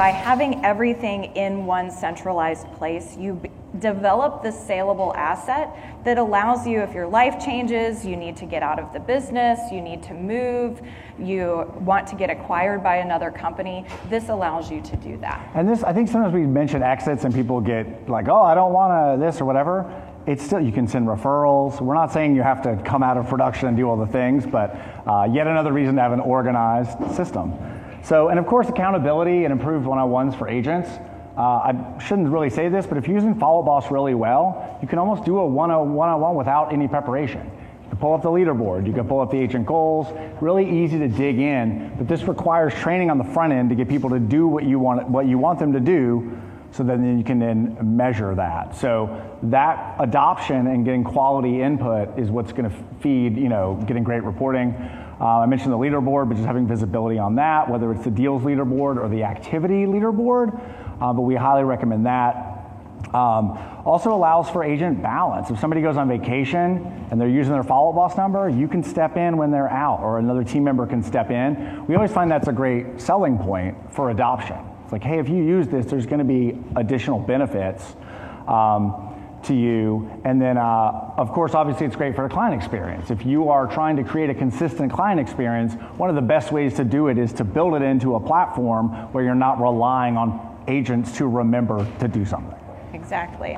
by having everything in one centralized place, you develop this saleable asset that allows you, if your life changes, you need to get out of the business, you need to move, you want to get acquired by another company, this allows you to do that. And this, I think sometimes we mention exits and people get like, oh, I don't want to this or whatever. It's still, you can send referrals. We're not saying you have to come out of production and do all the things, but yet another reason to have an organized system. So, and of course, accountability and improved one-on-ones for agents. I shouldn't really say this, but if you're using Follow Up Boss really well, you can almost do a one-on-one without any preparation. You can pull up the leaderboard, you can pull up the agent goals, really easy to dig in, but this requires training on the front end to get people to do what you want them to do, so then you can then measure that. So that adoption and getting quality input is what's going to feed, getting great reporting. I mentioned the leaderboard, but just having visibility on that, whether it's the deals leaderboard or the activity leaderboard, but we highly recommend that. Also allows for agent balance. If somebody goes on vacation and they're using their Follow Up Boss number, you can step in when they're out, or another team member can step in. We always find that's a great selling point for adoption. It's like, hey, if you use this, there's going to be additional benefits to you. And then, of course, obviously it's great for a client experience. If you are trying to create a consistent client experience, one of the best ways to do it is to build it into a platform where you're not relying on agents to remember to do something. Exactly.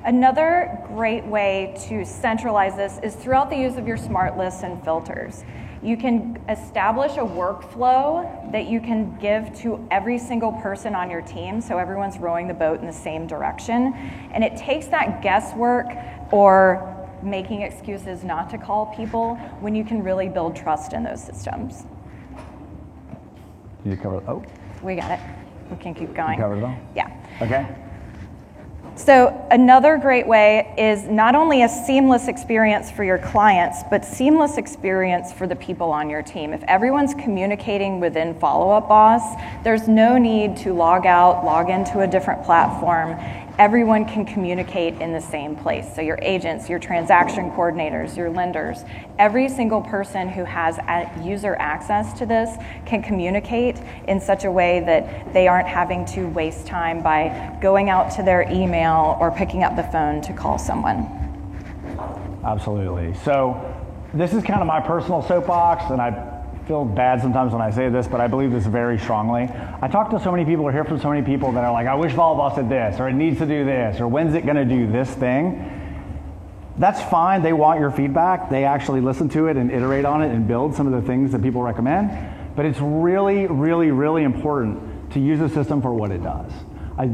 Another great way to centralize this is throughout the use of your smart lists and filters. You can establish a workflow that you can give to every single person on your team, so everyone's rowing the boat in the same direction. And it takes that guesswork or making excuses not to call people when you can really build trust in those systems. You cover, oh. We got it. We can keep going. You covered it all? Yeah. Okay. So another great way is not only a seamless experience for your clients, but seamless experience for the people on your team. If everyone's communicating within Follow Up Boss, there's no need to log out, log into a different platform. Everyone can communicate in the same place. So your agents, your transaction coordinators, your lenders, every single person who has user access to this can communicate in such a way that they aren't having to waste time by going out to their email or picking up the phone to call someone. Absolutely. So this is kind of my personal soapbox, and I feel bad sometimes when I say this, but I believe this very strongly. I talk to so many people or hear from so many people that are like, I wish Follow Up Boss did this, or it needs to do this, or when's it going to do this thing? That's fine. They want your feedback. They actually listen to it and iterate on it and build some of the things that people recommend. But it's really, really, really important to use the system for what it does. I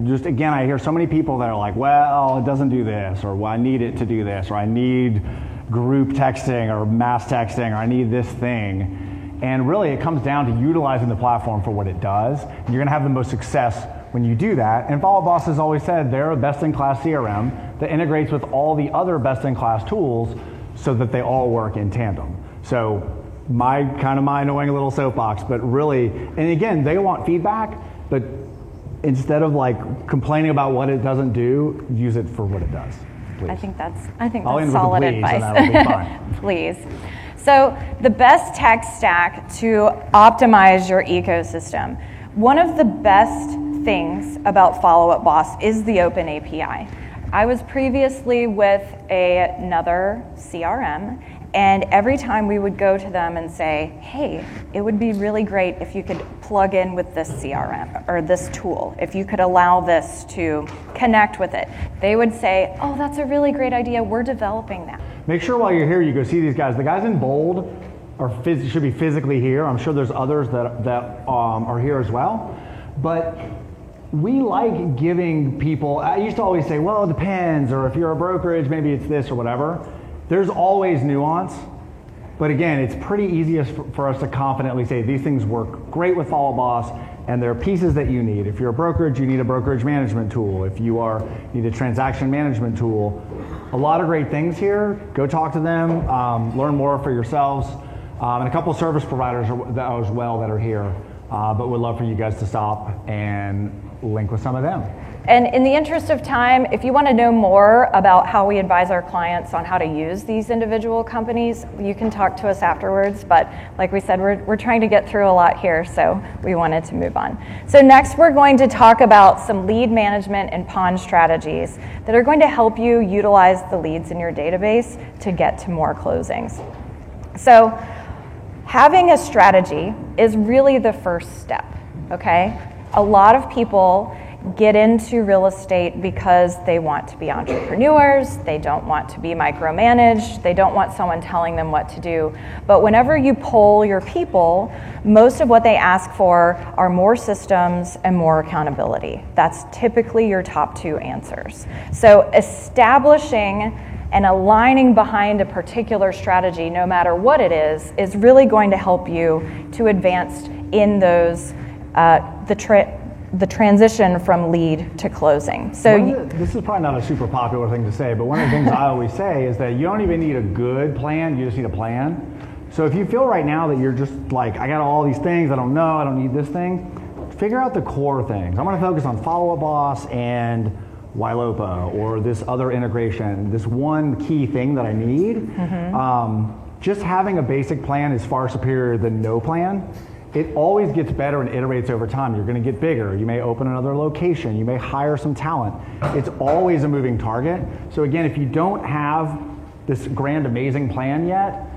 hear so many people that are like, well, it doesn't do this, or well, I need it to do this, or I need group texting or mass texting, or I need this thing. And really, it comes down to utilizing the platform for what it does. And you're going to have the most success when you do that. And Follow Up Boss has always said they're a best-in-class CRM that integrates with all the other best-in-class tools so that they all work in tandem. So my annoying little soapbox, but really, and again, they want feedback, but instead of like complaining about what it doesn't do, use it for what it does. Please. I think that's I'll end solid with a please, advice. And that'll be fine. Please. So the best tech stack to optimize your ecosystem. One of the best things about Follow Up Boss is the open API. I was previously with another CRM, and every time we would go to them and say, hey, it would be really great if you could plug in with this CRM or this tool, if you could allow this to connect with it. They would say, oh, that's a really great idea. We're developing that. Make sure while you're here, you go see these guys. The guys in bold should be physically here. I'm sure there's others that are here as well. But we like giving people, I used to always say, well, it depends, or if you're a brokerage, maybe it's this or whatever. There's always nuance, but again, it's pretty easy for us to confidently say these things work great with Follow Up Boss, and there are pieces that you need. If you're a brokerage, you need a brokerage management tool. If you need a transaction management tool, a lot of great things here. Go talk to them, learn more for yourselves, and a couple of service providers as well that are here, but would love for you guys to stop and link with some of them. And in the interest of time, if you want to know more about how we advise our clients on how to use these individual companies, you can talk to us afterwards. But like we said, we're trying to get through a lot here, so we wanted to move on. So next, we're going to talk about some lead management and pond strategies that are going to help you utilize the leads in your database to get to more closings. So having a strategy is really the first step, okay? A lot of people get into real estate because they want to be entrepreneurs, they don't want to be micromanaged, they don't want someone telling them what to do. But whenever you poll your people, most of what they ask for are more systems and more accountability. That's typically your top two answers. So establishing and aligning behind a particular strategy, no matter what it is really going to help you to advance in those the transition from lead to closing. So this is probably not a super popular thing to say, but one of the things I always say is that you don't even need a good plan, you just need a plan. So if you feel right now that you're just like, I got all these things, I don't know, I don't need this thing, figure out the core things. I'm gonna focus on Follow Up Boss and Ylopa or this other integration, this one key thing that I need. Just having a basic plan is far superior than no plan. It always gets better and iterates over time. You're going to get bigger. You may open another location. You may hire some talent. It's always a moving target. So again, if you don't have this grand, amazing plan yet,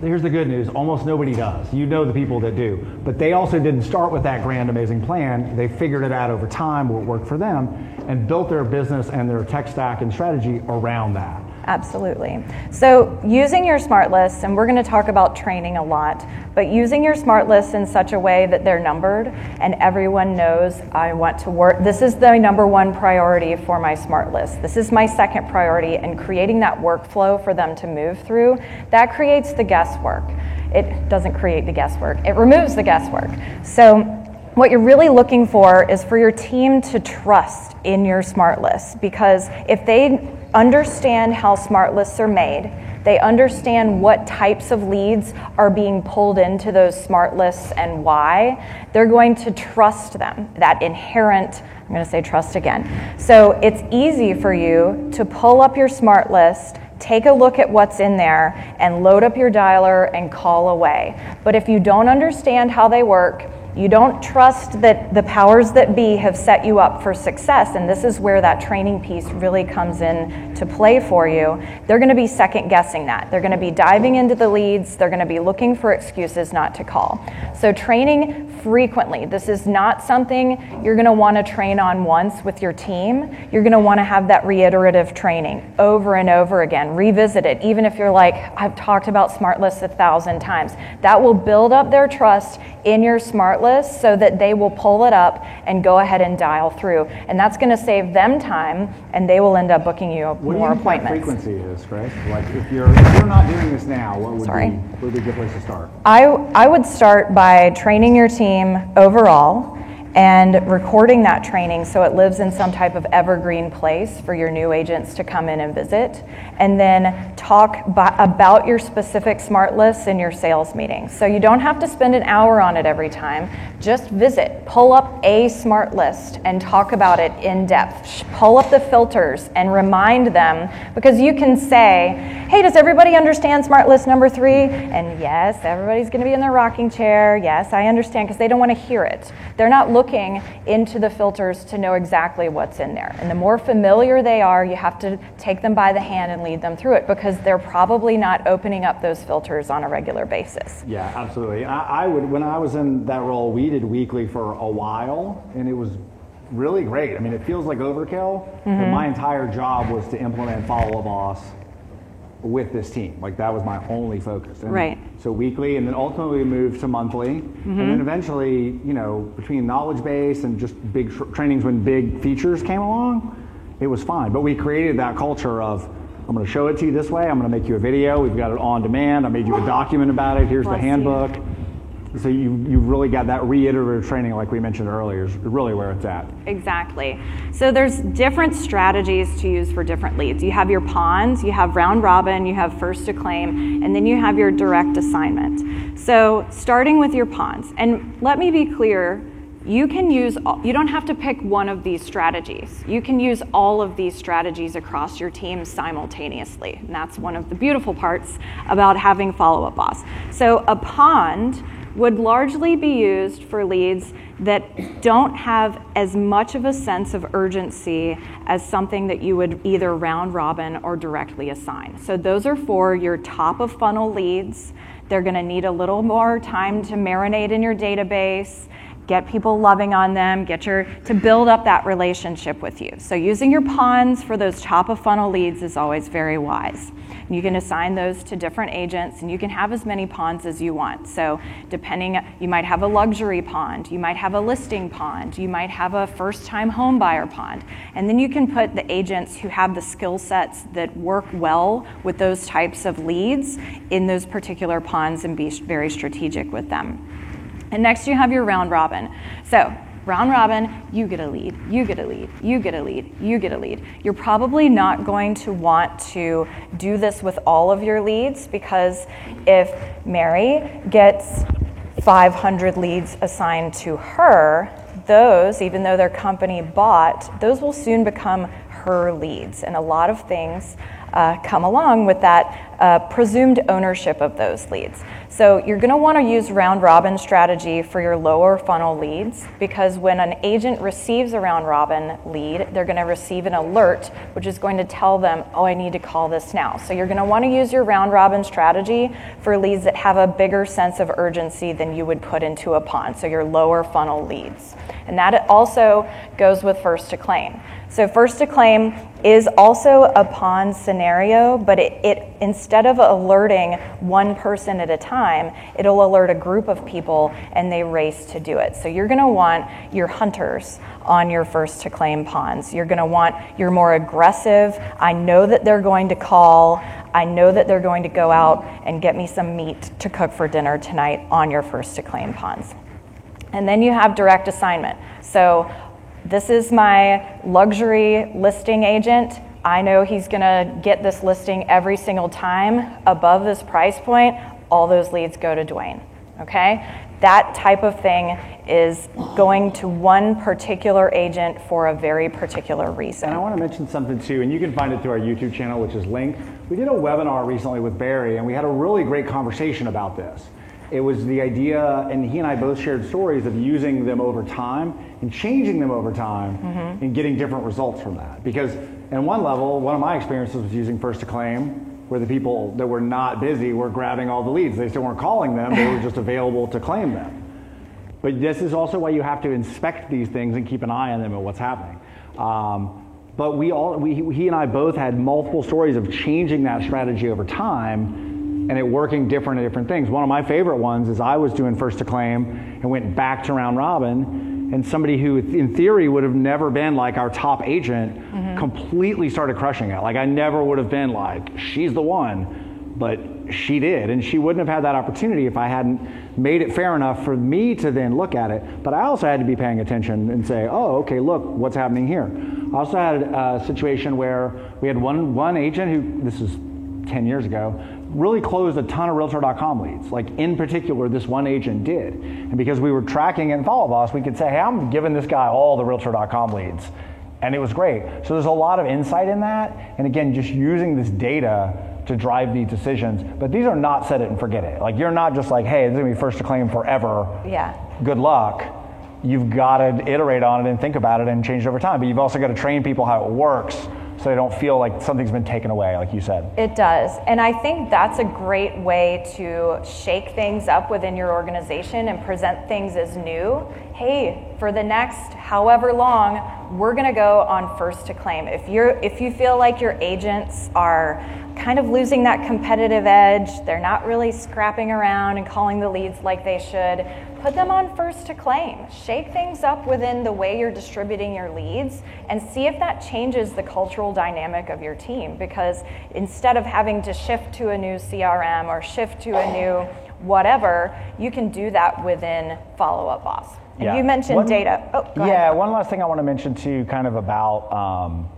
here's the good news. Almost nobody does. You know the people that do. But they also didn't start with that grand, amazing plan. They figured it out over time, what worked for them, and built their business and their tech stack and strategy around that. Absolutely. So using your smart lists, and we're going to talk about training a lot, but using your smart lists in such a way that they're numbered and everyone knows I want to work, this is the number one priority for my smart list. This is my second priority, and creating that workflow for them to move through, that creates the guesswork. It doesn't create the guesswork, it removes the guesswork. So what you're really looking for is for your team to trust in your smart lists, because if they understand how smart lists are made, they understand what types of leads are being pulled into those smart lists and why, they're going to trust them, that inherent, I'm going to say trust again. So it's easy for you to pull up your smart list, take a look at what's in there, and load up your dialer and call away. But if you don't understand how they work, you don't trust that the powers that be have set you up for success, and this is where that training piece really comes in to play for you, they're going to be second guessing that. They're going to be diving into the leads, they're going to be looking for excuses not to call. So training frequently. This is not something you're going to want to train on once with your team. You're going to want to have that reiterative training over and over again. Revisit it, even if you're like, I've talked about smart lists 1,000 times. That will build up their trust in your smart list so that they will pull it up and go ahead and dial through. And that's going to save them time, and they will end up booking you more appointments. What do you think that frequency is, Chris? Like if you're not doing this now, what would be a good place to start? I would start by training your team overall and recording that training so it lives in some type of evergreen place for your new agents to come in and visit, and then talk about your specific smart lists in your sales meetings. So you don't have to spend an hour on it every time. Just visit, pull up a smart list and talk about it in depth. Pull up the filters and remind them, because you can say, hey, does everybody understand smart list number 3? And yes, everybody's going to be in their rocking chair. Yes, I understand, because they don't want to hear it. They're not looking into the filters to know exactly what's in there. And the more familiar they are, you have to take them by the hand and lead them through it, because they're probably not opening up those filters on a regular basis. Yeah, absolutely. I would, when I was in that role, we did weekly for a while, and it was really great. I mean, it feels like overkill, but my entire job was to implement Follow Up Boss with this team. Like that was my only focus. And right. So weekly, and then ultimately we moved to monthly, and then eventually, between knowledge base and just big trainings when big features came along, it was fine. But we created that culture of, I'm going to show it to you this way, I'm going to make you a video, we've got it on demand, I made you a document about it, here's the handbook. So you really got that reiterative training like we mentioned earlier is really where it's at. Exactly. So there's different strategies to use for different leads. You have your ponds, you have round robin, you have first to claim, and then you have your direct assignment. So starting with your ponds, and let me be clear, you don't have to pick one of these strategies. You can use all of these strategies across your team simultaneously. And that's one of the beautiful parts about having Follow Up Boss. So a pond would largely be used for leads that don't have as much of a sense of urgency as something that you would either round robin or directly assign. So those are for your top of funnel leads. They're going to need a little more time to marinate in your database, get people loving on them, to build up that relationship with you. So using your ponds for those top of funnel leads is always very wise. You can assign those to different agents, and you can have as many ponds as you want. So you might have a luxury pond, you might have a listing pond, you might have a first-time home buyer pond. And then you can put the agents who have the skill sets that work well with those types of leads in those particular ponds and be very strategic with them. And next you have your round robin. So round robin, you get a lead, you get a lead, you get a lead, you get a lead. You're probably not going to want to do this with all of your leads, because if Mary gets 500 leads assigned to her, those, even though they're company bought, those will soon become her leads. And a lot of things come along with that presumed ownership of those leads. So you're going to want to use round robin strategy for your lower funnel leads, because when an agent receives a round robin lead, they're going to receive an alert, which is going to tell them, oh, I need to call this now. So you're going to want to use your round robin strategy for leads that have a bigger sense of urgency than you would put into a pond, so your lower funnel leads. And that also goes with first to claim. So first to claim is also a pond scenario, but it instead of alerting one person at a time, it'll alert a group of people and they race to do it. So you're going to want your hunters on your first to claim ponds. You're going to want your more aggressive, I know that they're going to call, I know that they're going to go out and get me some meat to cook for dinner tonight on your first to claim ponds. And then you have direct assignment. So this is my luxury listing agent. I know he's gonna get this listing every single time above this price point. All those leads go to Dwayne, okay? That type of thing is going to one particular agent for a very particular reason. And I want to mention something too, and you can find it through our YouTube channel, which is linked. We did a webinar recently with Barry, and we had a really great conversation about this. It was the idea, and he and I both shared stories of using them over time and changing them over time and getting different results from that. Because in one level, one of my experiences was using first to claim, where the people that were not busy were grabbing all the leads. They still weren't calling them, they were just available to claim them. But this is also why you have to inspect these things and keep an eye on them and what's happening. But he and I both had multiple stories of changing that strategy over time and it working different at different things. One of my favorite ones is I was doing first to claim and went back to round robin, and somebody who in theory would have never been like our top agent completely started crushing it. Like I never would have been like, she's the one, but she did. And she wouldn't have had that opportunity if I hadn't made it fair enough for me to then look at it. But I also had to be paying attention and say, oh, okay, look, what's happening here. I also had a situation where we had one agent who, this is 10 years ago, really closed a ton of Realtor.com leads. Like in particular, this one agent did. And because we were tracking it in Follow Boss, we could say, hey, I'm giving this guy all the Realtor.com leads. And it was great. So there's a lot of insight in that. And again, just using this data to drive these decisions. But these are not set it and forget it. Like you're not just like, hey, this is gonna be first to claim forever. Yeah. Good luck. You've got to iterate on it and think about it and change it over time. But you've also got to train people how it works, so they don't feel like something's been taken away, like you said. It does. And I think that's a great way to shake things up within your organization and present things as new. Hey, for the next however long, we're going to go on first to claim. If you feel like your agents are kind of losing that competitive edge, they're not really scrapping around and calling the leads like they should, put them on first to claim. Shake things up within the way you're distributing your leads and see if that changes the cultural dynamic of your team, because instead of having to shift to a new CRM or shift to a new whatever, you can do that within Follow Up Boss. And you mentioned data. Oh, go ahead. One last thing I want to mention too, kind of about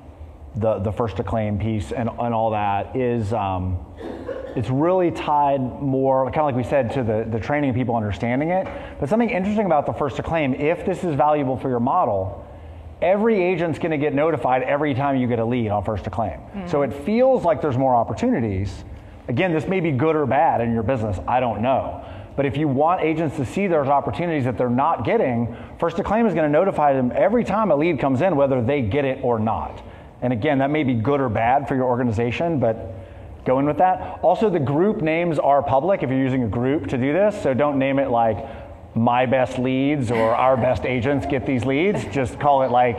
the first to claim piece and all that is it's really tied more, kind of like we said, to the training of people understanding it. But something interesting about the first to claim, if this is valuable for your model, every agent's going to get notified every time you get a lead on first to claim. So it feels like there's more opportunities. Again, this may be good or bad in your business, I don't know. But if you want agents to see there's opportunities that they're not getting, first to claim is going to notify them every time a lead comes in, whether they get it or not. And again, that may be good or bad for your organization, but go in with that. Also, the group names are public if you're using a group to do this, so don't name it like my best leads or our best agents get these leads. Just call it like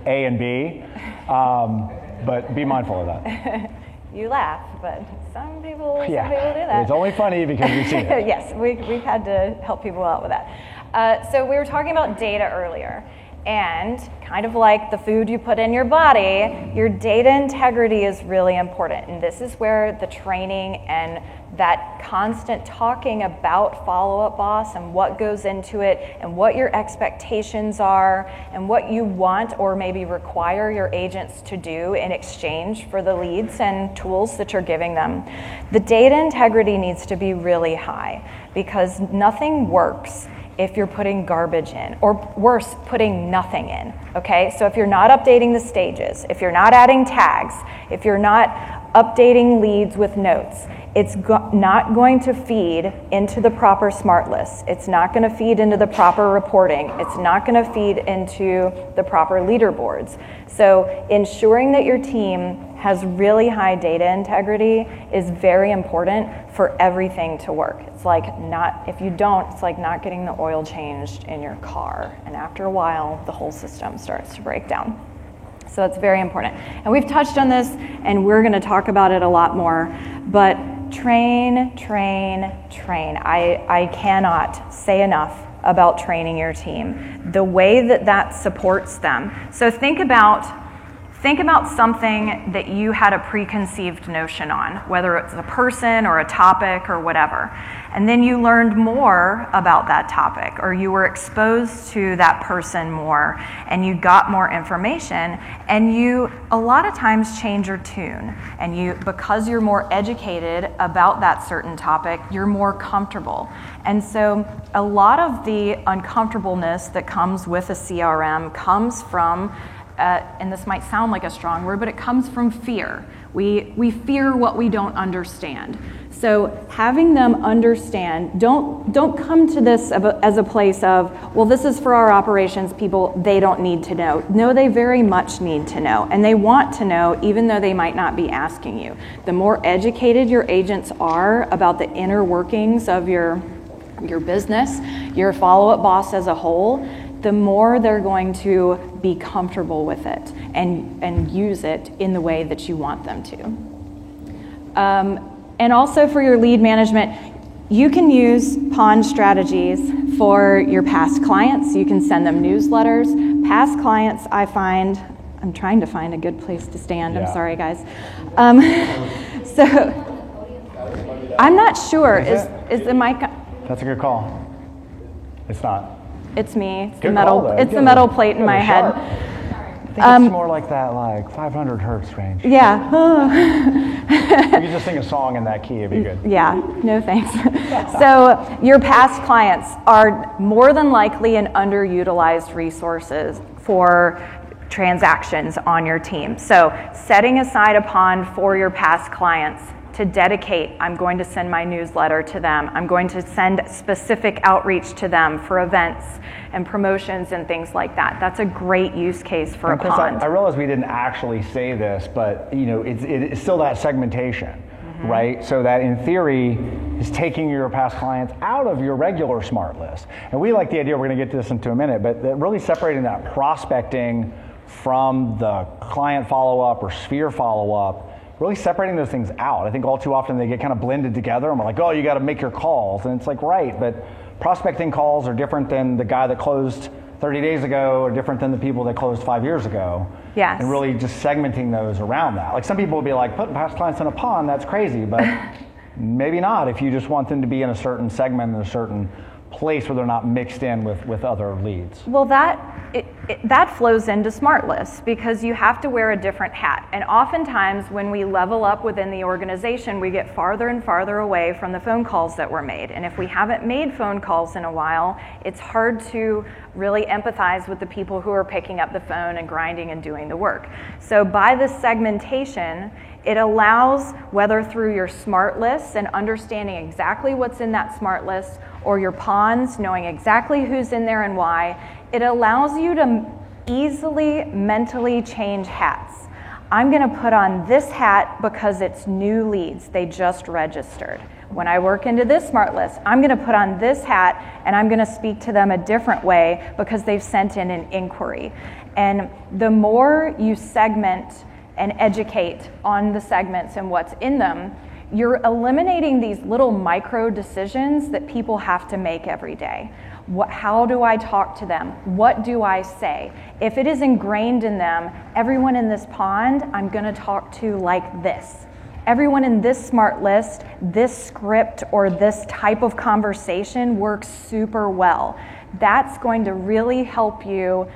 A and B, but be mindful of that. You laugh, but some people do Yeah, that. it's only funny because we see it. Yes, we've had to help people out with that. So we were talking about data earlier, and kind of like the food you put in your body, your data integrity is really important. And this is where the training and that constant talking about Follow Up Boss and what goes into it and what your expectations are and what you want or maybe require your agents to do in exchange for the leads and tools that you're giving them. The data integrity needs to be really high because nothing works if you're putting garbage in, or worse, putting nothing in, okay? So if you're not updating the stages, if you're not adding tags, if you're not updating leads with notes, it's not going to feed into the proper smart lists. It's not going to feed into the proper reporting. It's not going to feed into the proper leaderboards. So ensuring that your team has really high data integrity is very important for everything to work. It's like if you don't, it's like not getting the oil changed in your car. And after a while, the whole system starts to break down. So it's very important. And we've touched on this, and we're going to talk about it a lot more, but train, train, train. I cannot say enough about training your team. The way that supports them. So think about something that you had a preconceived notion on, whether it's a person or a topic or whatever. And then you learned more about that topic, or you were exposed to that person more, and you got more information, and you a lot of times change your tune. And because you're more educated about that certain topic, you're more comfortable. And so a lot of the uncomfortableness that comes with a CRM comes from and this might sound like a strong word, but it comes from fear. We fear what we don't understand. So having them understand, don't come to this as a place of, well, this is for our operations people, they don't need to know. No, they very much need to know, and they want to know even though they might not be asking you. The more educated your agents are about the inner workings of your business, your Follow Up Boss as a whole, the more they're going to be comfortable with it and use it in the way that you want them to. And also for your lead management, you can use Pond strategies for your past clients. You can send them newsletters. Past clients, I'm trying to find a good place to stand. Yeah. I'm sorry, guys. So I'm not sure. Is the mic? That's a good call. It's not. It's me. It's the metal plate in my head. I think it's more like that, like 500 hertz range. Yeah. You could just sing a song in that key, it'd be good. Yeah, no thanks. So your past clients are more than likely an underutilized resources for transactions on your team. So setting aside a pond for your past clients to dedicate, I'm going to send my newsletter to them. I'm going to send specific outreach to them for events and promotions and things like that. That's a great use case for a pond. I realize we didn't actually say this, but it's still that segmentation, right? So that in theory is taking your past clients out of your regular smart list. And we like the idea, we're going to get to this into a minute, but really separating that prospecting from the client follow-up or sphere follow-up, really separating those things out. I think all too often they get kind of blended together and we're like, oh, you got to make your calls. And it's like, right, but prospecting calls are different than the guy that closed 30 days ago or different than the people that closed 5 years ago. Yes. And really just segmenting those around that. Like some people will be like, putting past clients in a pond, that's crazy, but maybe not if you just want them to be in a certain segment in a certain place where they're not mixed in with other leads. Well, that flows into smart lists because you have to wear a different hat. And oftentimes when we level up within the organization, we get farther and farther away from the phone calls that were made. And if we haven't made phone calls in a while, it's hard to really empathize with the people who are picking up the phone and grinding and doing the work. So by this segmentation, it allows, whether through your smart lists and understanding exactly what's in that smart list, or your ponds, knowing exactly who's in there and why, it allows you to easily mentally change hats. I'm going to put on this hat because it's new leads. They just registered. When I work into this smart list, I'm going to put on this hat and I'm going to speak to them a different way because they've sent in an inquiry. And the more you segment and educate on the segments and what's in them, you're eliminating these little micro decisions that people have to make every day. How do I talk to them? What do I say? If it is ingrained in them, everyone in this pond, I'm going to talk to like this. Everyone in this smart list, this script or this type of conversation works super well. That's going to really help you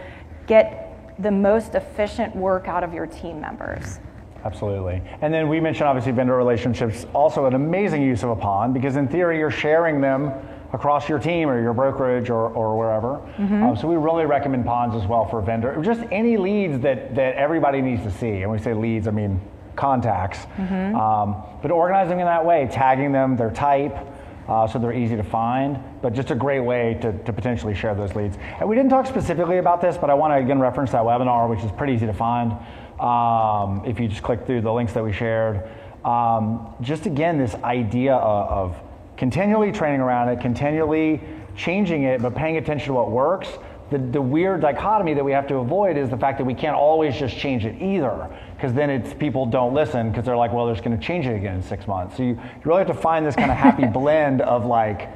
get the most efficient work out of your team members. Absolutely. And then we mentioned obviously vendor relationships, also an amazing use of a pond because in theory you're sharing them across your team or your brokerage or wherever. Mm-hmm. So we really recommend ponds as well for vendor, just any leads that everybody needs to see. And when we say leads, I mean contacts. Mm-hmm. But organizing in that way, tagging them, their type, so they're easy to find, but just a great way to potentially share those leads. And we didn't talk specifically about this, but I want to again reference that webinar, which is pretty easy to find. If you just click through the links that we shared. Just again, this idea of continually training around it, continually changing it, but paying attention to what works. The weird dichotomy that we have to avoid is the fact that we can't always just change it either, because then it's people don't listen because they're like, well, they're just going to change it again in 6 months. So you really have to find this kind of happy blend of like,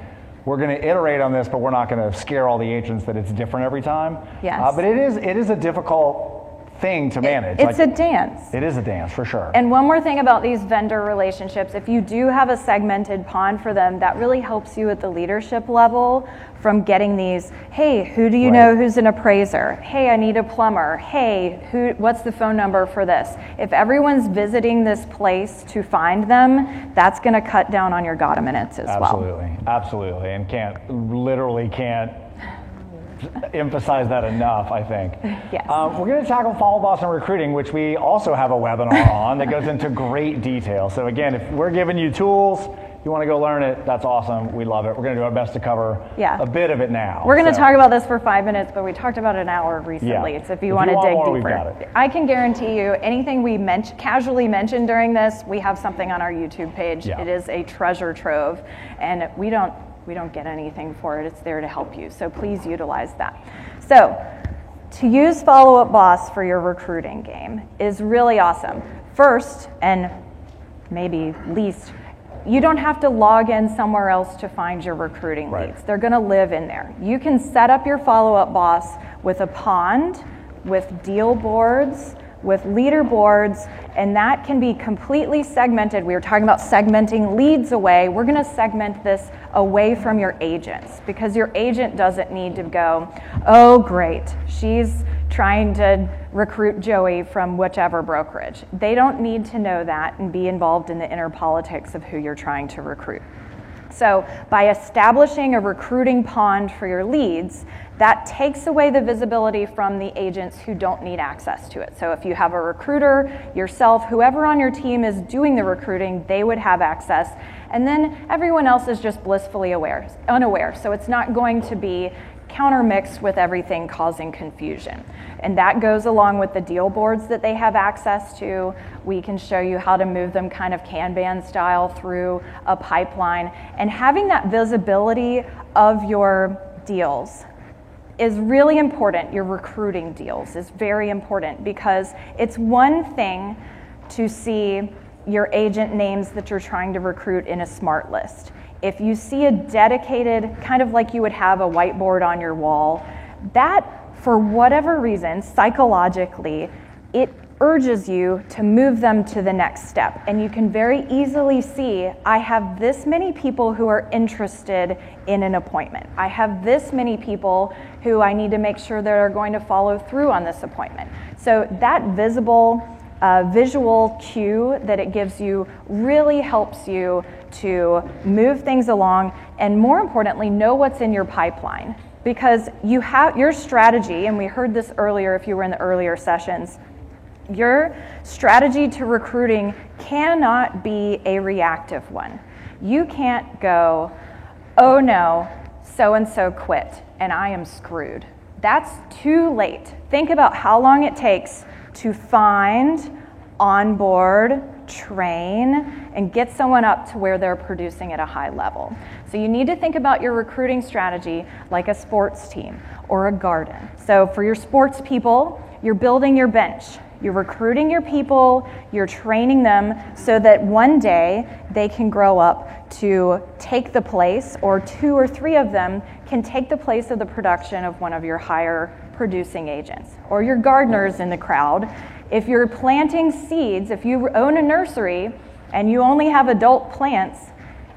we're going to iterate on this, but we're not going to scare all the agents that it's different every time. Yes. But it is a difficult thing to manage. It's like, a dance. It is a dance for sure. And one more thing about these vendor relationships, if you do have a segmented pond for them, that really helps you at the leadership level from getting these, hey, who do you know who's an appraiser? Hey, I need a plumber. Hey, what's the phone number for this? If everyone's visiting this place to find them, that's going to cut down on your GOTA minutes as well. Absolutely. And can't emphasize that enough, I think. Yes. We're going to tackle Follow Boss and recruiting, which we also have a webinar on that goes into great detail. So again, if we're giving you tools, you want to go learn it, that's awesome. We love it. We're going to do our best to cover a bit of it now. We're going to talk about this for 5 minutes, but we talked about an hour recently. So if you want to dig more, deeper, I can guarantee you anything we casually mentioned during this, we have something on our YouTube page. It is a treasure trove, and we don't get anything for it. It's there to help you. So please utilize that. So to use Follow Up Boss for your recruiting game is really awesome. First, and maybe least, you don't have to log in somewhere else to find your recruiting leads. They're going to live in there. You can set up your Follow Up Boss with a pond, with deal boards, with leaderboards, and that can be completely segmented. We were talking about segmenting leads away. We're going to segment this away from your agents because your agent doesn't need to go, oh, great, she's trying to recruit Joey from whichever brokerage. They don't need to know that and be involved in the inner politics of who you're trying to recruit. So by establishing a recruiting pond for your leads, that takes away the visibility from the agents who don't need access to it. So if you have a recruiter, yourself, whoever on your team is doing the recruiting, they would have access. And then everyone else is just blissfully unaware. So it's not going to be countermixed with everything causing confusion. And that goes along with the deal boards that they have access to. We can show you how to move them kind of Kanban style through a pipeline. And having that visibility of your deals is really important. Your recruiting deals is very important because it's one thing to see your agent names that you're trying to recruit in a smart list. If you see a dedicated, kind of like you would have a whiteboard on your wall, that, for whatever reason, psychologically, it urges you to move them to the next step. And you can very easily see, I have this many people who are interested in an appointment. I have this many people who I need to make sure that are going to follow through on this appointment. So that visual cue that it gives you really helps you to move things along, and more importantly, know what's in your pipeline. Because you have your strategy, and we heard this earlier if you were in the earlier sessions, your strategy to recruiting cannot be a reactive one. You can't go, oh no, so-and-so quit, and I am screwed. That's too late. Think about how long it takes to find, onboard, train, and get someone up to where they're producing at a high level. So you need to think about your recruiting strategy like a sports team or a garden. So for your sports people, you're building your bench. You're recruiting your people, you're training them so that one day they can grow up to take the place, or 2 or 3 of them can take the place of the production of one of your higher producing agents. Or your gardeners in the crowd. If you're planting seeds, if you own a nursery and you only have adult plants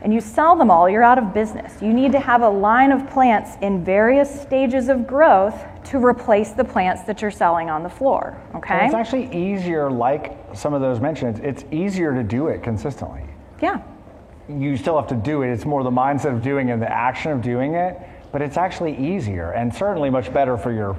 and you sell them all, you're out of business. You need to have a line of plants in various stages of growth to replace the plants that you're selling on the floor, okay? And it's actually easier, like some of those mentioned, it's easier to do it consistently. Yeah. You still have to do it. It's more the mindset of doing it and the action of doing it, but it's actually easier and certainly much better for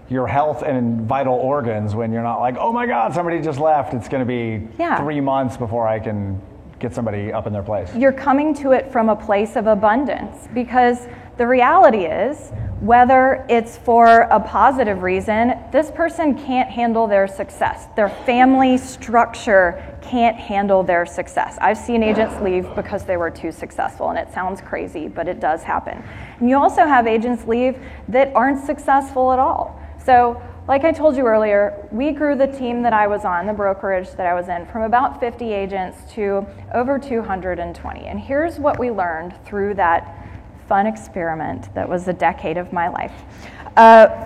your health and vital organs when you're not like, oh my God, somebody just left. It's going to be 3 months before I can get somebody up in their place. You're coming to it from a place of abundance, because the reality is, whether it's for a positive reason, this person can't handle their success. Their family structure can't handle their success. I've seen agents leave because they were too successful, and it sounds crazy, but it does happen. And you also have agents leave that aren't successful at all. So, like I told you earlier, we grew the team that I was on, the brokerage that I was in, from about 50 agents to over 220. And here's what we learned through that fun experiment that was a decade of my life.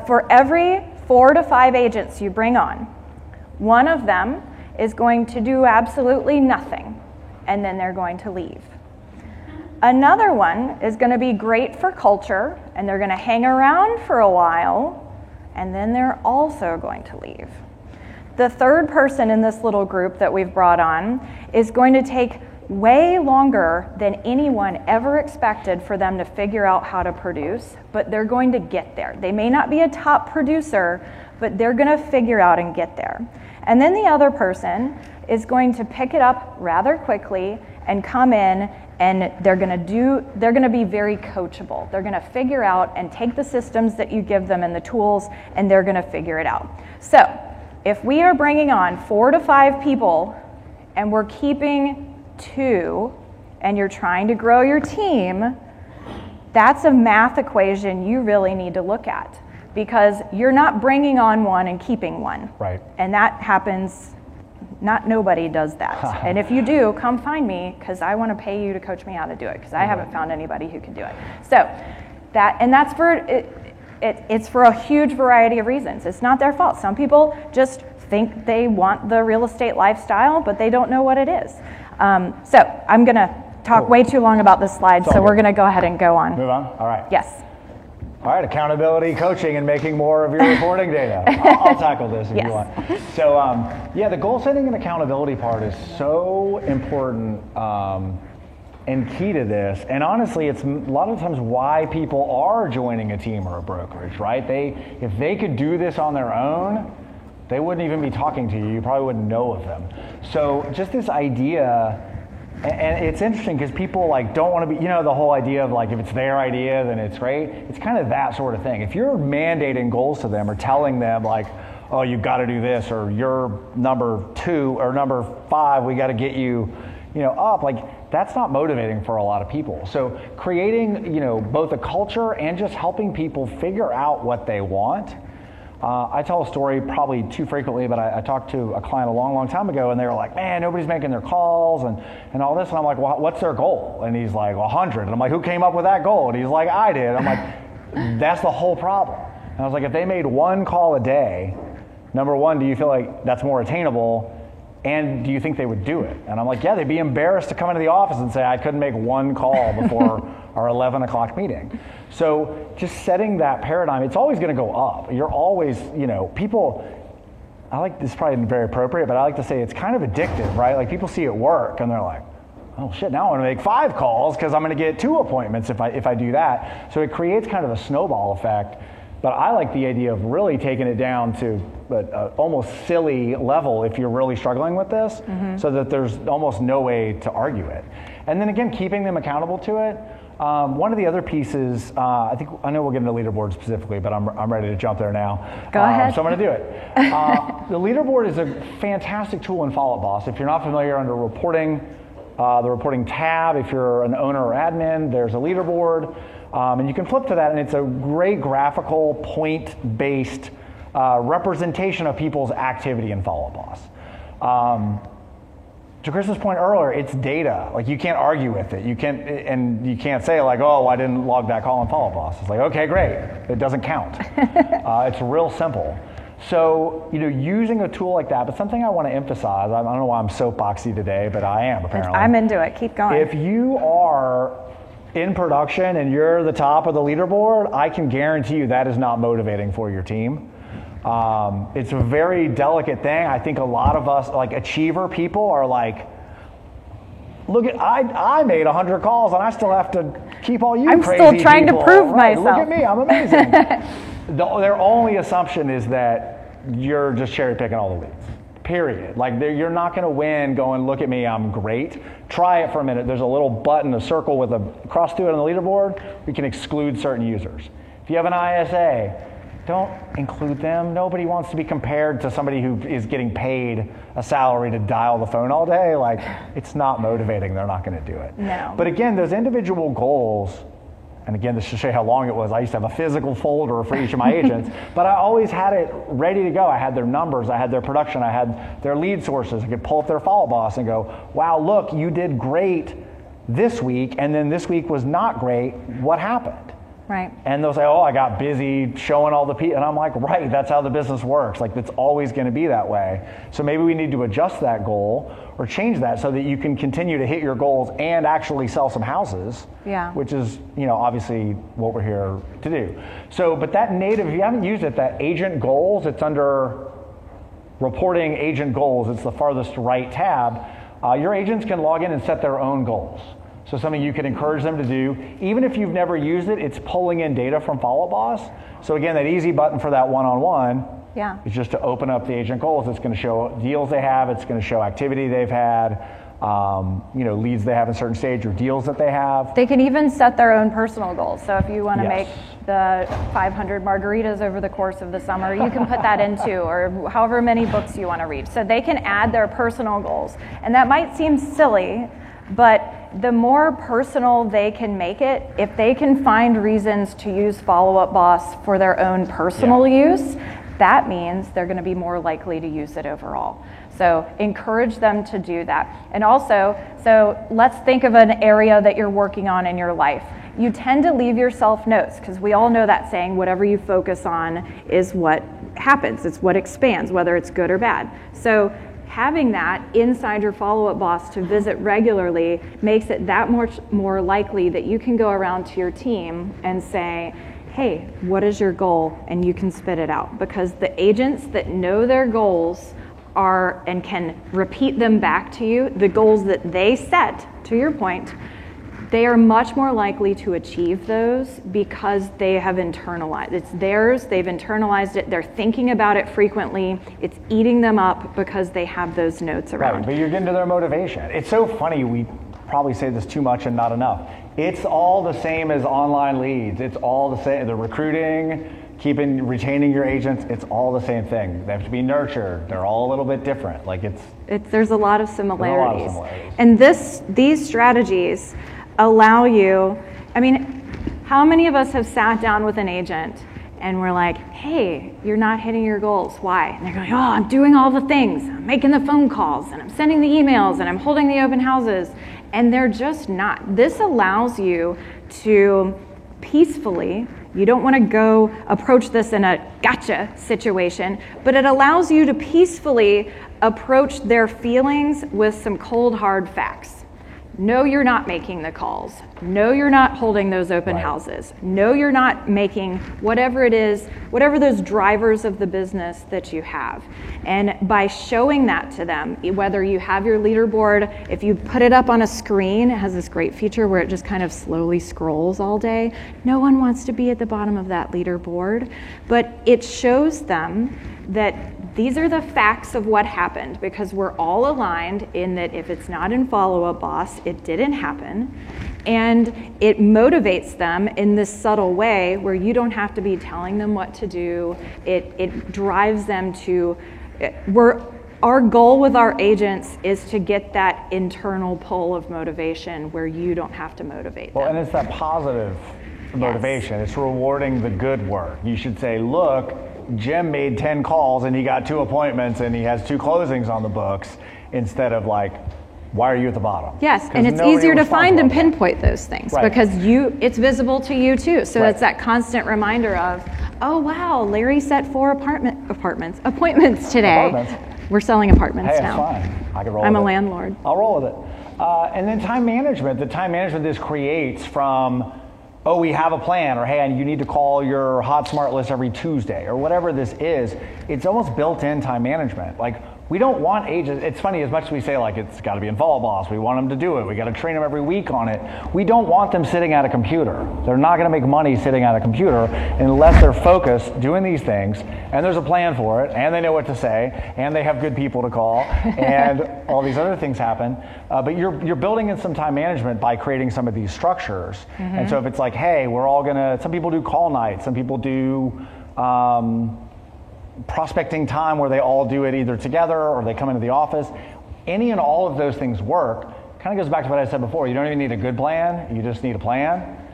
For every 4 to 5 agents you bring on, one of them is going to do absolutely nothing, and then they're going to leave. Another one is going to be great for culture, and they're going to hang around for a while, and then they're also going to leave. The third person in this little group that we've brought on is going to take way longer than anyone ever expected for them to figure out how to produce, but they're going to get there. They may not be a top producer, but they're going to figure out and get there. And then the other person is going to pick it up rather quickly and come in, and they're going to be very coachable. They're going to figure out and take the systems that you give them and the tools, and they're going to figure it out. So if we are bringing on 4 to 5 people and we're keeping 2, and you're trying to grow your team, that's a math equation you really need to look at, because you're not bringing on 1 and keeping 1. Right. And that happens. Not nobody does that. And if you do, come find me, because I want to pay you to coach me how to do it, because I haven't found anybody who can do it. So that's for it's for a huge variety of reasons. It's not their fault. Some people just think they want the real estate lifestyle, but they don't know what it is. So I'm going to talk way too long about this slide, so we're going to go ahead and go on. Move on? All right. Yes. All right, accountability, coaching, and making more of your reporting data. I'll tackle this if you want. So, the goal setting and accountability part is so important and key to this. And honestly, it's a lot of times why people are joining a team or a brokerage, right? If they could do this on their own, they wouldn't even be talking to you. You probably wouldn't know of them. So just this idea. And it's interesting because people don't want to be, the whole idea of if it's their idea, then it's great. It's kind of that sort of thing. If you're mandating goals to them or telling them oh, you've got to do this, or you're number 2 or number 5, we got to get you, up, that's not motivating for a lot of people. So creating, both a culture and just helping people figure out what they want. I tell a story probably too frequently, but I talked to a client a long, long time ago, and they were like, man, nobody's making their calls and all this. And I'm like, well, what's their goal? And he's like, 100. And I'm like, who came up with that goal? And he's like, I did. I'm like, that's the whole problem. And I was like, if they made 1 call a day, Number one, do you feel like that's more attainable? And do you think they would do it? And I'm like, yeah, they'd be embarrassed to come into the office and say, I couldn't make one call before our 11 o'clock meeting. So just setting that paradigm, it's always going to go up. You're always, people, I like this, probably very appropriate, but I like to say it's kind of addictive, right? Like people see it work and they're like, oh shit, now I want to make 5 calls because I'm going to get 2 appointments if I do that. So it creates kind of a snowball effect. But I like the idea of really taking it down to an almost silly level if you're really struggling with this, so that there's almost no way to argue it. And then again, keeping them accountable to it. One of the other pieces, I know we'll get into leaderboard specifically, but I'm ready to jump there now. Go ahead. So I'm going to do it. The leaderboard is a fantastic tool in Follow Up Boss. If you're not familiar, under reporting, the reporting tab, if you're an owner or admin, there's a leaderboard. And you can flip to that, and it's a great graphical, point-based representation of people's activity in Follow Up Boss. To Chris's point earlier, it's data. Like you can't argue with it. You can't say like, oh, I didn't log that call in Follow Up Boss. It's like, okay, great. It doesn't count. It's real simple. So, using a tool like that, but something I want to emphasize, I don't know why I'm soapboxy today, but I am apparently. I'm into it. Keep going. If you are in production and you're the top of the leaderboard, I can guarantee you that is not motivating for your team. It's a very delicate thing. I think a lot of us, like achiever people, are like, look at, I made 100 calls and I still have to keep all you crazy people. I'm still trying to prove myself. Look at me, I'm amazing. Their only assumption is that you're just cherry picking all the leads. Period. Like you're not going to win going, look at me, I'm great. Try it for a minute. There's a little button, a circle with a cross through it on the leaderboard. We can exclude certain users. If you have an ISA, don't include them. Nobody wants to be compared to somebody who is getting paid a salary to dial the phone all day. Like it's not motivating. They're not going to do it. No. But again, those individual goals, and again, this should show you how long it was. I used to have a physical folder for each of my agents, but I always had it ready to go. I had their numbers, I had their production, I had their lead sources. I could pull up their Follow Up Boss and go, wow, look, you did great this week, and then this week was not great. What happened? Right. And they'll say, oh, I got busy showing all the people. And I'm like, right, that's how the business works. Like, it's always going to be that way. So maybe we need to adjust that goal or change that so that you can continue to hit your goals and actually sell some houses, which is, obviously what we're here to do. So, but that native, if you haven't used it, that agent goals, it's under reporting agent goals. It's the farthest right tab. Your agents can log in and set their own goals. So something you can encourage them to do. Even if you've never used it, it's pulling in data from Follow Up Boss. So again, that easy button for that one-on-one is just to open up the agent goals. It's going to show deals they have. It's going to show activity they've had, leads they have in a certain stage or deals that they have. They can even set their own personal goals. So if you want to make the 500 margaritas over the course of the summer, you can put that into, or however many books you want to read. So they can add their personal goals. And that might seem silly, but the more personal they can make it, if they can find reasons to use Follow Up Boss for their own personal use, that means they're going to be more likely to use it overall. So encourage them to do that. And also, so let's think of an area that you're working on in your life. You tend to leave yourself notes, because we all know that saying, whatever you focus on is what happens. It's what expands, whether it's good or bad. So having that inside your Follow Up Boss to visit regularly makes it that much more likely that you can go around to your team and say, hey, what is your goal? And you can spit it out, because the agents that know their goals are and can repeat them back to you, the goals that they set, to your point, they are much more likely to achieve those because they have internalized. It's theirs, they've internalized it, they're thinking about it frequently, it's eating them up because they have those notes around. Right, but you're getting to their motivation. It's so funny, we probably say this too much and not enough. It's all the same as online leads. It's all the same, the recruiting, retaining your agents, it's all the same thing. They have to be nurtured. They're all a little bit different. Like there's a lot of similarities. And these strategies allow you, how many of us have sat down with an agent and we're like, hey, you're not hitting your goals. Why? And they're going, oh, I'm doing all the things. I'm making the phone calls and I'm sending the emails and I'm holding the open houses. And they're just not. This allows you to peacefully You don't want to go approach this in a gotcha situation, but it allows you to peacefully approach their feelings with some cold, hard facts. No, you're not making the calls. No, you're not holding those open houses. No, you're not making whatever it is, whatever those drivers of the business that you have. And by showing that to them, whether you have your leaderboard, if you put it up on a screen, it has this great feature where it just kind of slowly scrolls all day. No one wants to be at the bottom of that leaderboard, but it shows them that these are the facts of what happened, because we're all aligned in that if it's not in Follow-Up Boss, it didn't happen. And it motivates them in this subtle way where you don't have to be telling them what to do. It drives them to, our goal with our agents is to get that internal pull of motivation where you don't have to motivate them. Well, and it's that positive motivation. It's rewarding the good work. You should say, look, Jim made 10 calls and he got 2 appointments and he has 2 closings on the books, instead of like, why are you at the bottom? Yes, and it's easier to find and pinpoint those things because it's visible to you too. So it's that constant reminder of, oh wow, Larry set 4 appointments today. We're selling apartments now. Hey, it's fine. I can roll I'm with a it. landlord. I'll roll with it. And then time management. The time management this creates from, oh, we have a plan, or hey, you need to call your hot smart list every Tuesday, or whatever this is. It's almost built-in time management. Like, we don't want agents, it's funny, as much as we say like it's got to be in Follow-Up Boss, we want them to do it, we got to train them every week on it. We don't want them sitting at a computer. They're not going to make money sitting at a computer unless they're focused doing these things, and there's a plan for it, and they know what to say, and they have good people to call, and all these other things happen. But you're building in some time management by creating some of these structures. Mm-hmm. And so if it's like, hey, we're all gonna, some people do call nights, some people do prospecting time where they all do it either together or they come into the office. Any and all of those things work. Kind of goes back to what I said before. You don't even need a good plan, you just need a plan.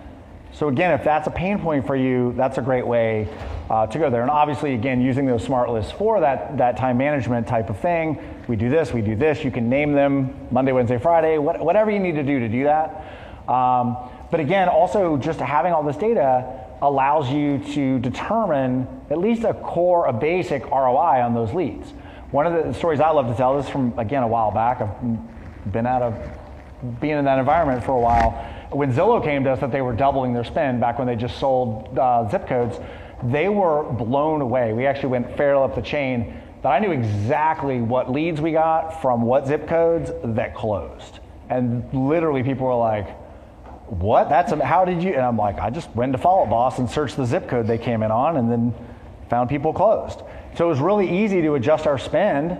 So again, if that's a pain point for you, that's a great way to go there. And obviously, again, using those smart lists for that time management type of thing. We do this, you can name them Monday, Wednesday, Friday, whatever you need to do that. But again, also just having all this data allows you to determine at least a basic ROI on those leads. One of the stories I love to tell, this is from, again, a while back. I've been out of being in that environment for a while. When Zillow came to us that they were doubling their spend back when they just sold zip codes, they were blown away. We actually went fairly up the chain that I knew exactly what leads we got from what zip codes that closed. And literally people were like, what? How did you? And I'm like, I just went to Follow-Up Boss and searched the zip code they came in on and then found people closed. So it was really easy to adjust our spend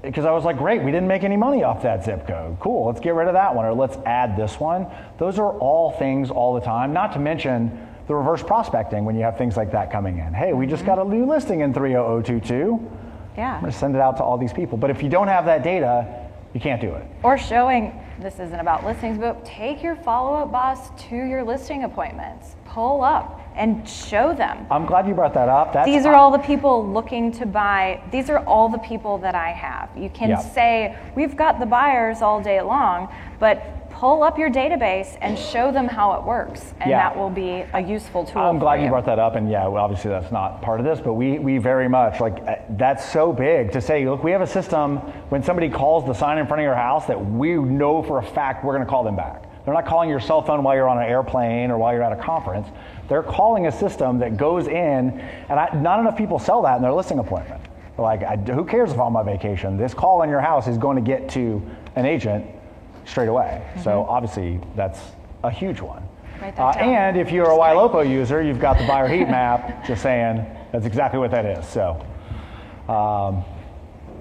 because I was like, great, we didn't make any money off that zip code. Cool, let's get rid of that one, or let's add this one. Those are all things all the time, not to mention the reverse prospecting when you have things like that coming in. Hey, we just got a new listing in 30022. Yeah. I'm going to send it out to all these people. But if you don't have that data, you can't do it. Or showing, this isn't about listings, but take your Follow-Up Boss to your listing appointments. Pull up and show them. I'm glad you brought that up. These are all the people looking to buy. These are all the people that I have. You can say, we've got the buyers all day long, but pull up your database and show them how it works, and that will be a useful tool. I'm glad you brought that up, and obviously that's not part of this, but we very much, that's so big to say, look, we have a system when somebody calls the sign in front of your house that we know for a fact we're going to call them back. They're not calling your cell phone while you're on an airplane or while you're at a conference. They're calling a system that goes in, and not enough people sell that in their listing appointment. They're like, who cares if I'm on vacation? This call in your house is going to get to an agent straight away. Mm-hmm. So obviously that's a huge one. And if you're a YLOPO user, you've got the buyer heat map, just saying that's exactly what that is. So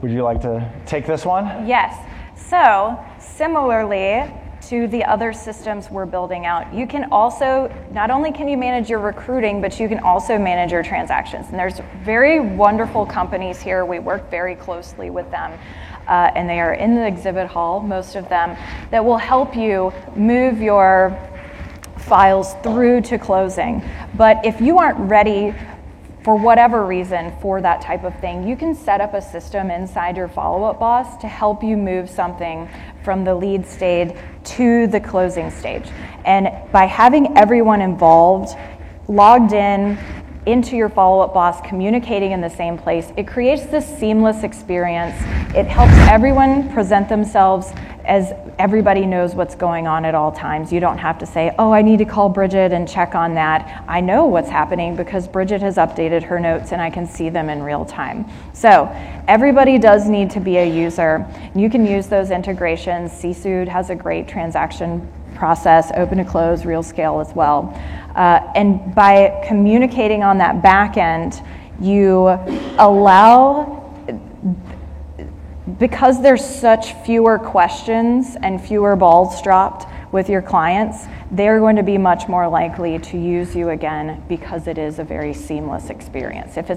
would you like to take this one? Yes. So similarly to the other systems we're building out, you can also, not only can you manage your recruiting, but you can also manage your transactions. And there's very wonderful companies here. We work very closely with them. And they are in the exhibit hall, most of them, that will help you move your files through to closing. But if you aren't ready for whatever reason for that type of thing, you can set up a system inside your Follow-Up Boss to help you move something from the lead stage to the closing stage. And by having everyone involved, logged in into your follow-up boss, communicating in the same place. It creates this seamless experience. It helps everyone present themselves as everybody knows what's going on at all times. You don't have to say, oh, I need to call Bridget and check on that. I know what's happening because Bridget has updated her notes and I can see them in real time. So everybody does need to be a user. You can use those integrations. CSUD has a great transaction process, open to close, real scale as well. And by communicating on that back end, you allow, because there's such fewer questions and fewer balls dropped with your clients, they're going to be much more likely to use you again because it is a very seamless experience. If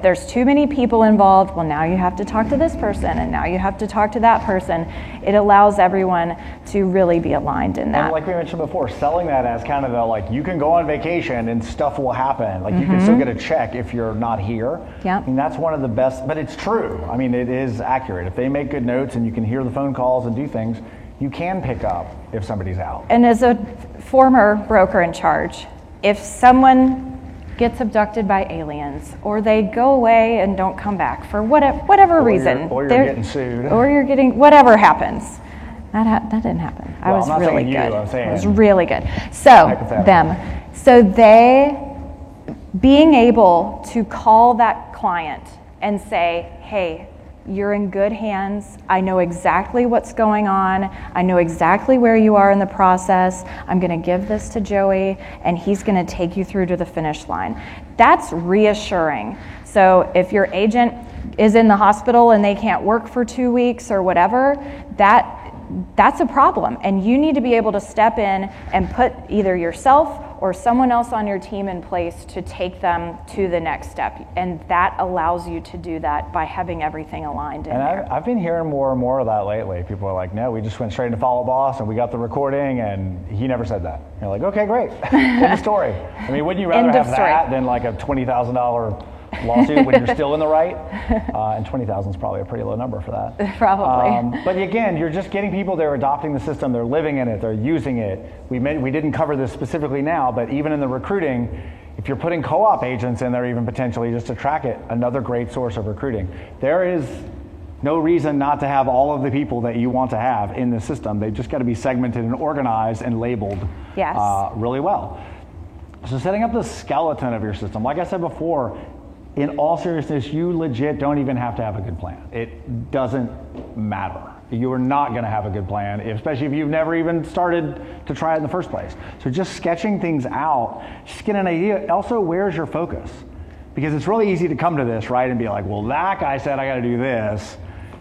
there's too many people involved, well, now you have to talk to this person and now you have to talk to that person. It allows everyone to really be aligned in that. And like we mentioned before, selling that as kind of the, like, you can go on vacation and stuff will happen. Like, you can still get a check if you're not here. Yeah. I mean, that's one of the best, but it's true. I mean, it is accurate. If they make good notes and you can hear the phone calls and do things, you can pick up if somebody's out. And as a former broker in charge, if someone gets abducted by aliens or they go away and don't come back for whatever reason, or you're getting sued, or you're getting whatever happens, that didn't happen. Well, I was really good. I'm saying I was really good. So they being able to call that client and say, hey, you're in good hands. I know exactly what's going on. I know exactly where you are in the process. I'm going to give this to Joey, and he's going to take you through to the finish line. That's reassuring. So if your agent is in the hospital and they can't work for 2 weeks or whatever, that's a problem. And you need to be able to step in and put either yourself or someone else on your team in place to take them to the next step. And that allows you to do that by having everything aligned in there. I've been hearing more and more of that lately. People are like, no, we just went straight into Follow Boss and we got the recording and he never said that. You're like, okay, great. End of story. I mean, wouldn't you rather have that than like a $20,000 lawsuit when you're still in the right? And 20,000 is probably a pretty low number for that. Probably. But again, you're just getting people, they're adopting the system, they're living in it, they're using it. We didn't cover this specifically now, but even in the recruiting, if you're putting co-op agents in there even potentially just to track it, another great source of recruiting. There is no reason not to have all of the people that you want to have in the system. They've just got to be segmented and organized and labeled really well. So setting up the skeleton of your system, like I said before, in all seriousness, you legit don't even have to have a good plan. It doesn't matter. You are not going to have a good plan, especially if you've never even started to try it in the first place. So just sketching things out, just get an idea. Also, where's your focus? Because it's really easy to come to this, right, and be like, well, that guy said I got to do this,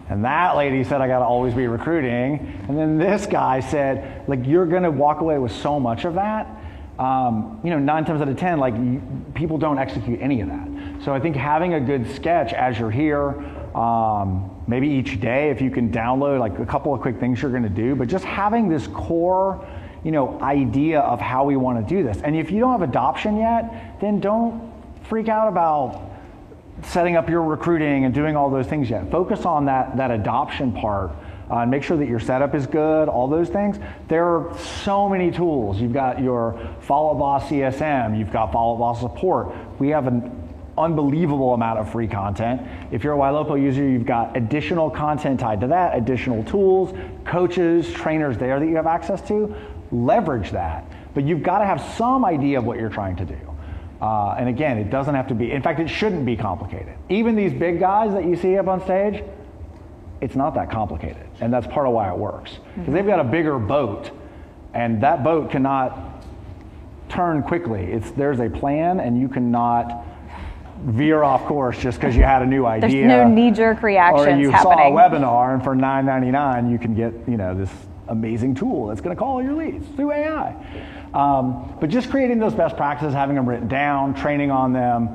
and that lady said I got to always be recruiting, and then this guy said, like, you're going to walk away with so much of that. 9 times out of 10, people don't execute any of that. So I think having a good sketch as you're here, maybe each day, if you can download like a couple of quick things you're going to do, but just having this core, idea of how we want to do this. And if you don't have adoption yet, then don't freak out about setting up your recruiting and doing all those things yet. Focus on that adoption part. And make sure that your setup is good, all those things. There are so many tools. You've got your Follow Boss CSM, you've got Follow Boss support. We have an unbelievable amount of free content. If you're a YLOPO user, you've got additional content tied to that, additional tools, coaches, trainers there that you have access to. Leverage that. But you've got to have some idea of what you're trying to do. And again, it doesn't have to be, in fact, it shouldn't be complicated. Even these big guys that you see up on stage, it's not that complicated, and that's part of why it works. Because they've got a bigger boat, and that boat cannot turn quickly. There's a plan, and you cannot veer off course just because you had a new idea. There's no knee-jerk reactions happening. Or you saw a webinar, and for $9.99, you can get this amazing tool that's going to call your leads through AI. But just creating those best practices, having them written down, training on them,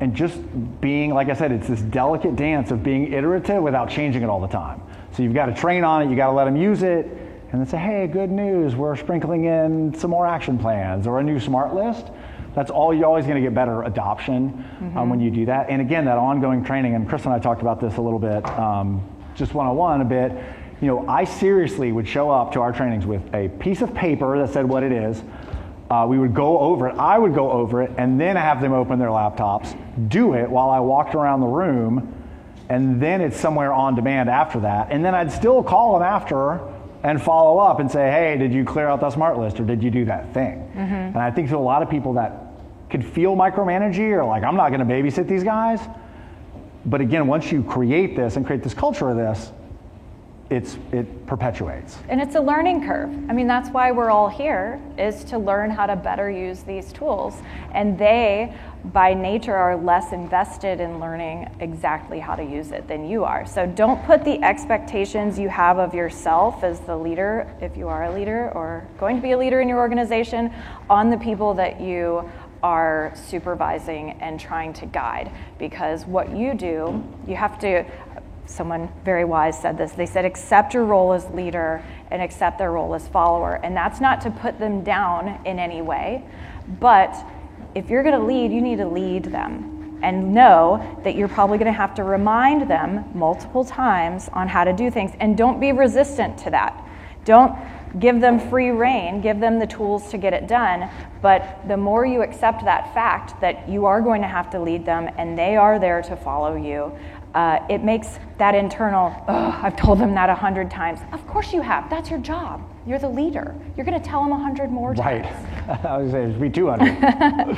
and just being, like I said, it's this delicate dance of being iterative without changing it all the time. So you've got to train on it, you got to let them use it, and then say, hey, good news, we're sprinkling in some more action plans or a new smart list. That's all, you're always going to get better adoption when you do that. And again, that ongoing training, and Chris and I talked about this a little bit, just one-on-one a bit. I seriously would show up to our trainings with a piece of paper that said what it is, we would go over it, I would go over it, and then have them open their laptops, do it while I walked around the room, and then it's somewhere on demand after that. And then I'd still call them after and follow up and say, hey, did you clear out that smart list, or did you do that thing? And I think to a lot of people that could feel micromanagey, or like, I'm not gonna babysit these guys. But again, once you create this and create this culture of this, it perpetuates. And it's a learning curve. I mean, that's why we're all here, is to learn how to better use these tools. And they, by nature, are less invested in learning exactly how to use it than you are. So don't put the expectations you have of yourself as the leader, if you are a leader or going to be a leader in your organization, on the people that you are supervising and trying to guide. Because what you do, you have to, someone very wise said this, they said, accept your role as leader and accept their role as follower. And that's not to put them down in any way, but if you're gonna lead, you need to lead them and know that you're probably gonna have to remind them multiple times on how to do things, and don't be resistant to that. Don't give them free rein, give them the tools to get it done, but the more you accept that fact that you are going to have to lead them and they are there to follow you, it makes that internal, oh, I've told them that 100 times. Of course you have, that's your job. You're the leader. You're gonna tell them 100 more times. Right, I was gonna say, it should be 200.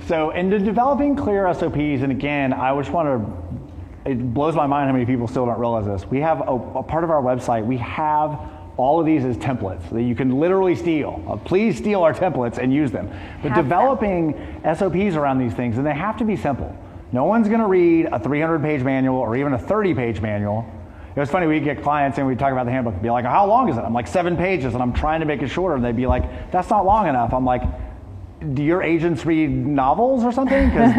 So into developing clear SOPs, and again, I just want to, it blows my mind how many people still don't realize this. We have a part of our website, we have all of these as templates that you can literally steal. Please steal our templates and use them. But developing SOPs around these things, and they have to be simple. No one's gonna read a 300-page manual or even a 30-page manual. It was funny, we'd get clients and we'd talk about the handbook and be like, how long is it? I'm like, 7 pages, and I'm trying to make it shorter. And they'd be like, that's not long enough. I'm like, do your agents read novels or something? Because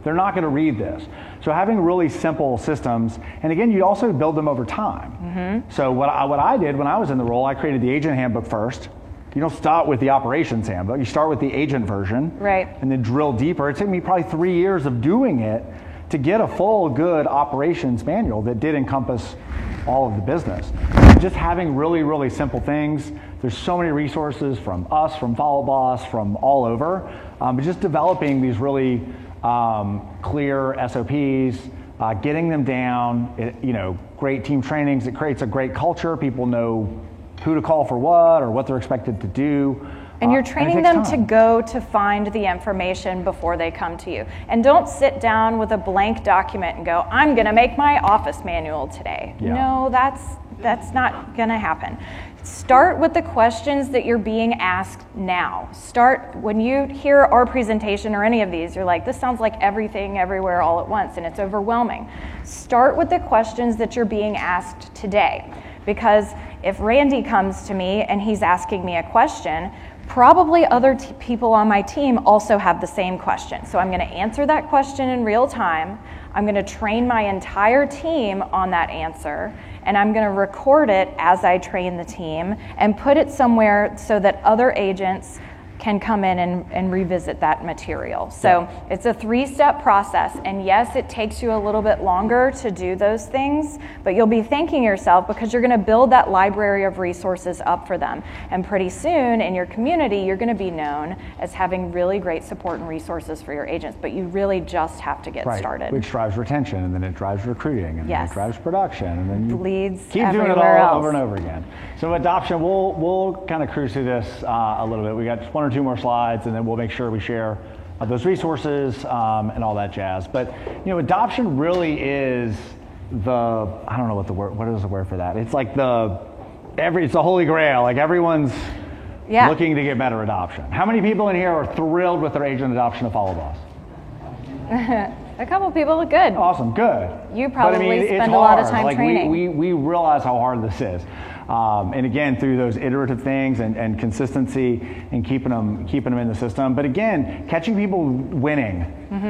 they're not gonna read this. So having really simple systems, and again, you also build them over time. So what I did when I was in the role, I created the agent handbook first. You don't start with the operations handbook, you start with the agent version, right, and then drill deeper. It took me probably 3 years of doing it to get a full, good operations manual that did encompass all of the business. Just having really, really simple things. There's so many resources from us, from Follow Boss, from all over, but just developing these really clear SOPs, getting them down, great team trainings. It creates a great culture. People know who to call for what or what they're expected to do. And you're training them to go to find the information before they come to you. And don't sit down with a blank document and go, I'm gonna make my office manual today. Yeah. No, that's not gonna happen. Start with the questions that you're being asked now. Start, when you hear our presentation or any of these, you're like, this sounds like everything, everywhere, all at once, and it's overwhelming. Start with the questions that you're being asked today. Because if Randy comes to me and he's asking me a question, probably other people on my team also have the same question. So I'm gonna answer that question in real time. I'm gonna train my entire team on that answer, and I'm gonna record it as I train the team and put it somewhere so that other agents can come in and revisit that material. So it's a 3-step process, and yes, it takes you a little bit longer to do those things, but you'll be thanking yourself because you're gonna build that library of resources up for them. And pretty soon in your community, you're gonna be known as having really great support and resources for your agents, but you really just have to get started. Which drives retention, and then it drives recruiting, and then it drives production, and then you bleeds keep doing it all over and over again. So adoption, we'll kind of cruise through this a little bit. We got 1 or 2 more slides, and then we'll make sure we share those resources and all that jazz. But adoption really is I don't know what is the word for that? It's like it's the holy grail. Like everyone's looking to get better adoption. How many people in here are thrilled with their agent adoption of Follow Boss? A couple people look good. Awesome, good. You probably spend a lot of time training. We realize how hard this is. And again, through those iterative things and consistency and keeping them in the system. But again, catching people winning,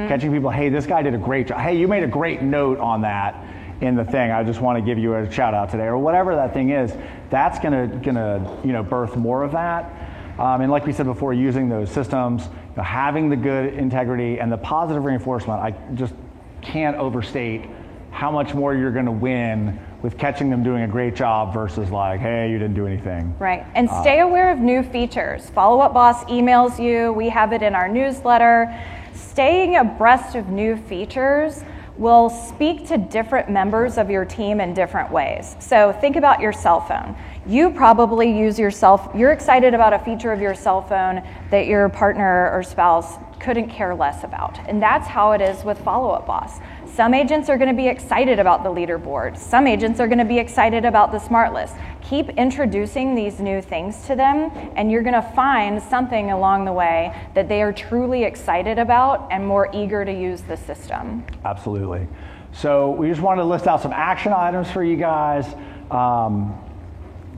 catching people, hey, this guy did a great job. Hey, you made a great note on that in the thing. I just want to give you a shout out today, or whatever that thing is. That's gonna birth more of that. And like we said before, using those systems, having the good integrity and the positive reinforcement. I just can't overstate how much more you're going to win with catching them doing a great job versus like, hey, you didn't do anything. Right, and stay aware of new features. Follow Up Boss emails you, we have it in our newsletter. Staying abreast of new features will speak to different members of your team in different ways. So think about your cell phone. You probably use you're excited about a feature of your cell phone that your partner or spouse couldn't care less about. And that's how it is with Follow Up Boss. Some agents are going to be excited about the leaderboard. Some agents are going to be excited about the smart list. Keep introducing these new things to them, and you're going to find something along the way that they are truly excited about and more eager to use the system. Absolutely. So we just wanted to list out some action items for you guys.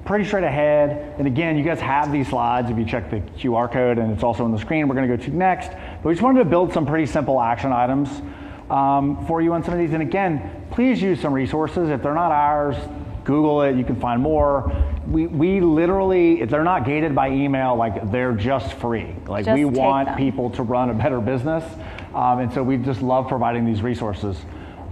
Pretty straight ahead. And again, you guys have these slides if you check the QR code, and it's also on the screen we're going to go to next. But we just wanted to build some pretty simple action items for you on some of these. And again, please use some resources. If they're not ours, Google it, you can find more. We literally, if they're not gated by email, like they're just free. Like we want people to run a better business. And so we just love providing these resources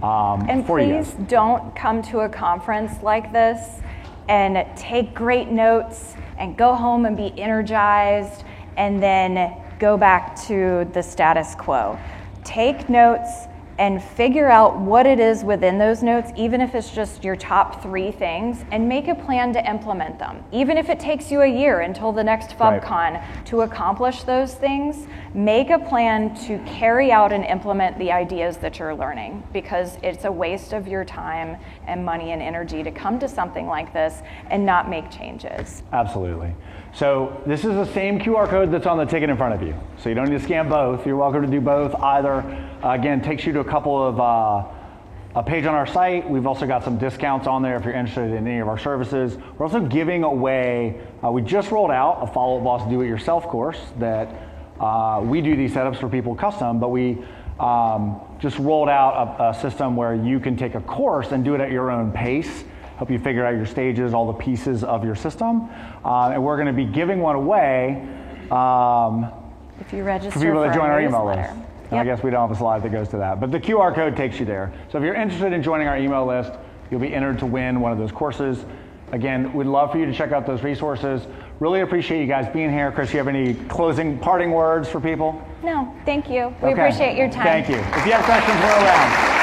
and for you guys. Please don't come to a conference like this and take great notes and go home and be energized and then go back to the status quo. Take notes and figure out what it is within those notes, even if it's just your top 3 things, and make a plan to implement them. Even if it takes you a year until the next FubCon to accomplish those things, make a plan to carry out and implement the ideas that you're learning, because it's a waste of your time and money and energy to come to something like this and not make changes. Absolutely. So this is the same QR code that's on the ticket in front of you. So you don't need to scan both. You're welcome to do both. Either, again, takes you to a couple of, a page on our site. We've also got some discounts on there if you're interested in any of our services. We're also giving away, we just rolled out a Follow Up Boss Do-It-Yourself course that we do these setups for people custom, but we just rolled out a system where you can take a course and do it at your own pace. Help you figure out your stages, all the pieces of your system. And we're going to be giving one away if you register for people that join our email newsletter. list. And I guess we don't have a slide that goes to that. But the QR code takes you there. So if you're interested in joining our email list, you'll be entered to win one of those courses. Again, we'd love for you to check out those resources. Really appreciate you guys being here. Chris, you have any closing parting words for people? No, thank you. We appreciate your time. Thank you. If you have questions, we're around.